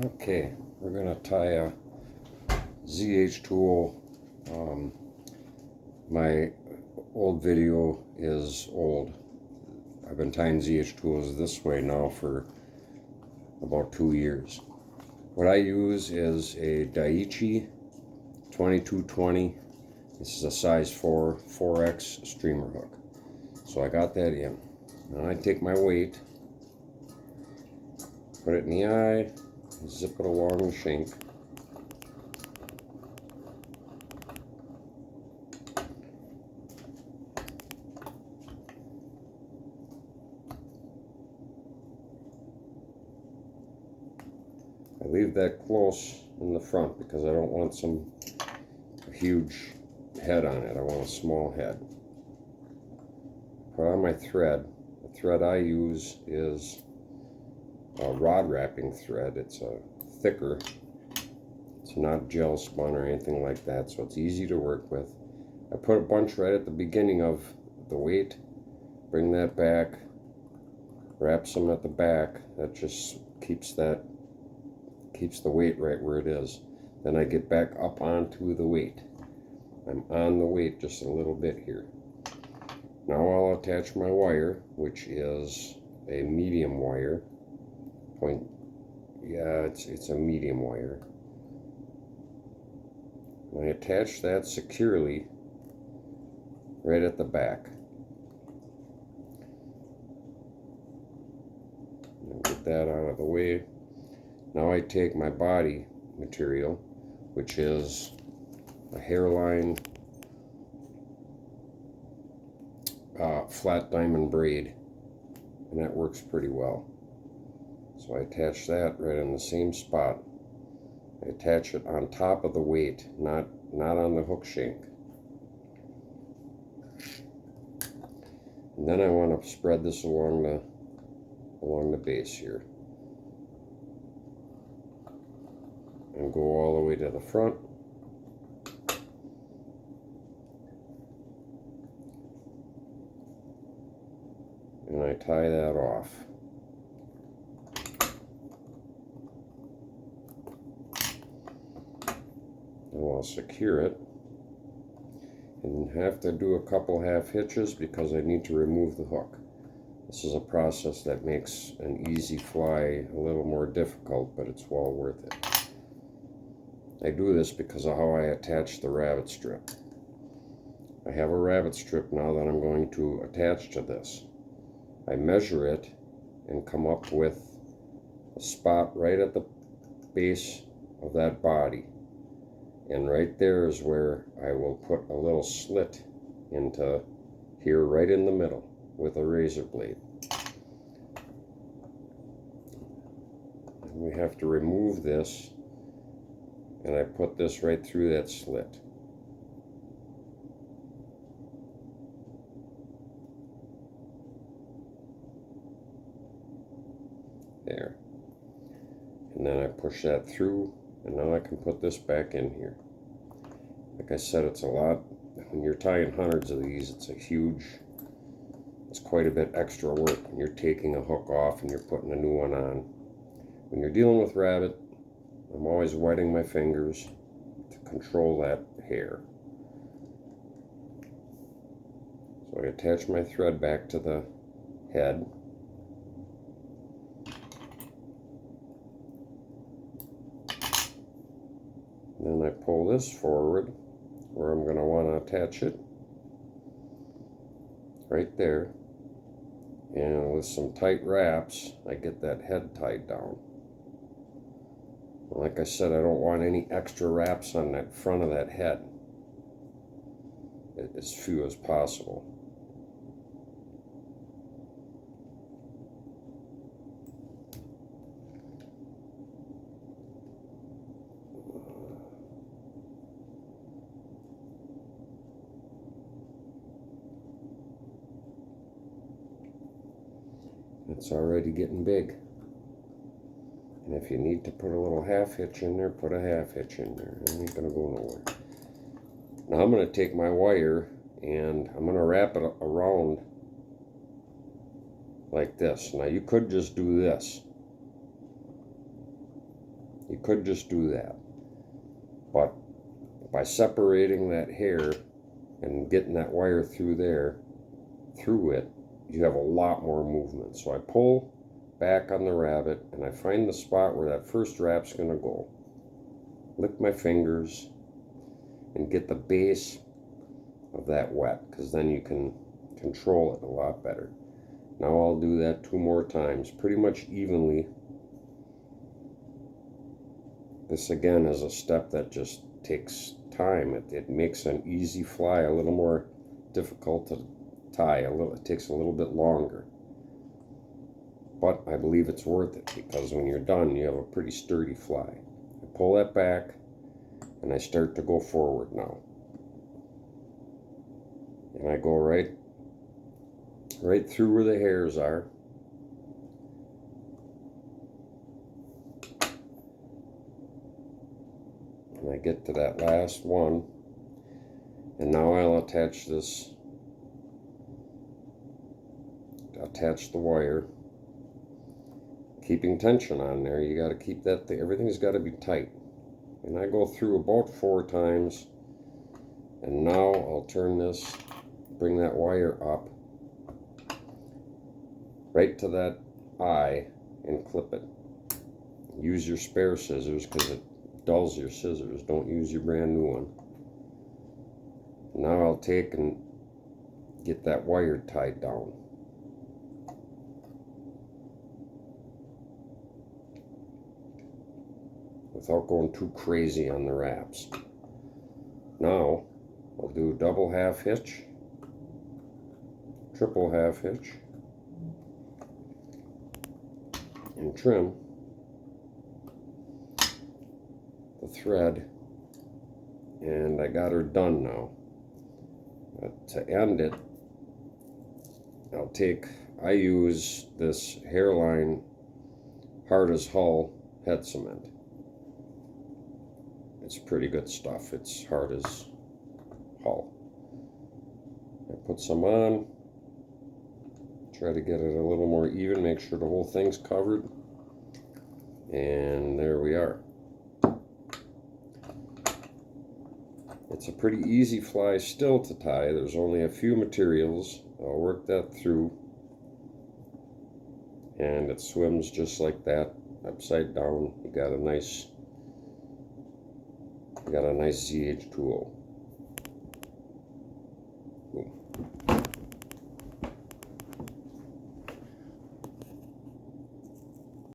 Okay, we're going to tie a ZH20. My old video is old. I've been tying ZH20s this way now for about 2 years. What I use is a Zh20 2220. This is a size 4 4X streamer hook. So I got that in. Now I take my weight, put it in the eye, zip it along the shank. I leave that close in the front because I don't want a huge head on it. I want a small head. Put on my thread. The thread I use is a rod wrapping thread. It's a thicker. It's not gel spun or anything like that, so it's easy to work with. I put a bunch right at the beginning of the weight. Bring that back. Wrap some at the back. That just keeps the weight right where it is. Then I get back up onto the weight. I'm on the weight just a little bit here. Now I'll attach my wire, which is a medium wire. It's a medium wire. And I attach that securely right at the back. Get that out of the way. Now I take my body material, which is a hairline flat diamond braid, and that works pretty well. So I attach that right in the same spot. I attach it on top of the weight, not on the hook shank. And then I want to spread this along the base here. And go all the way to the front. And I tie that off. And I'll secure it. And have to do a couple half hitches because I need to remove the hook. This is a process that makes an easy fly a little more difficult, but it's well worth it. I do this because of how I attach the rabbit strip. I have a rabbit strip now that I'm going to attach to this. I measure it and come up with a spot right at the base of that body. And right there is where I will put a little slit into here right in the middle with a razor blade. And we have to remove this. And I put this right through that slit. There. And then I push that through, and now I can put this back in here. Like I said, it's a lot. When you're tying hundreds of these, it's quite a bit extra work when you're taking a hook off and you're putting a new one on. When you're dealing with rabbit, I'm always wetting my fingers to control that hair. So I attach my thread back to the head. And then I pull this forward where I'm going to want to attach it. Right there. And with some tight wraps, I get that head tied down. Like I said, I don't want any extra wraps on that front of that head. As few as possible. It's already getting big. And if you need to put a little half hitch in there, put a half hitch in there. It ain't gonna go nowhere. Now I'm gonna take my wire and I'm gonna wrap it around like this. Now you could just do this. You could just do that. But by separating that hair and getting that wire through it, you have a lot more movement. So I pull back on the rabbit and I find the spot where that first wrap's going to go. Lick my fingers and get the base of that wet, because then you can control it a lot better. Now I'll do that 2 more times, pretty much evenly. This again is a step that just takes time. It makes an easy fly a little more difficult to tie. It takes a little bit longer. But I believe it's worth it, because when you're done, you have a pretty sturdy fly. I pull that back and I start to go forward now. And I go right through where the hairs are. And I get to that last one. And now I'll attach the wire. Keeping tension on there. You got to keep that thing, everything's got to be tight. And I go through about 4 times. And now I'll turn this, bring that wire up right to that eye and clip it. Use your spare scissors because it dulls your scissors. Don't use your brand new one. Now I'll take and get that wire tied down. Without going too crazy on the wraps. Now I'll do double half hitch, triple half hitch, and trim the thread, and I got her done now. But to end it, I use this Hairline hard as hull head cement. It's pretty good stuff. It's hard as hull. I put some on, try to get it a little more even, make sure the whole thing's covered, and there we are. It's a pretty easy fly still to tie. There's only a few materials. I'll work that through, and it swims just like that, upside down. You got a nice ZH tool.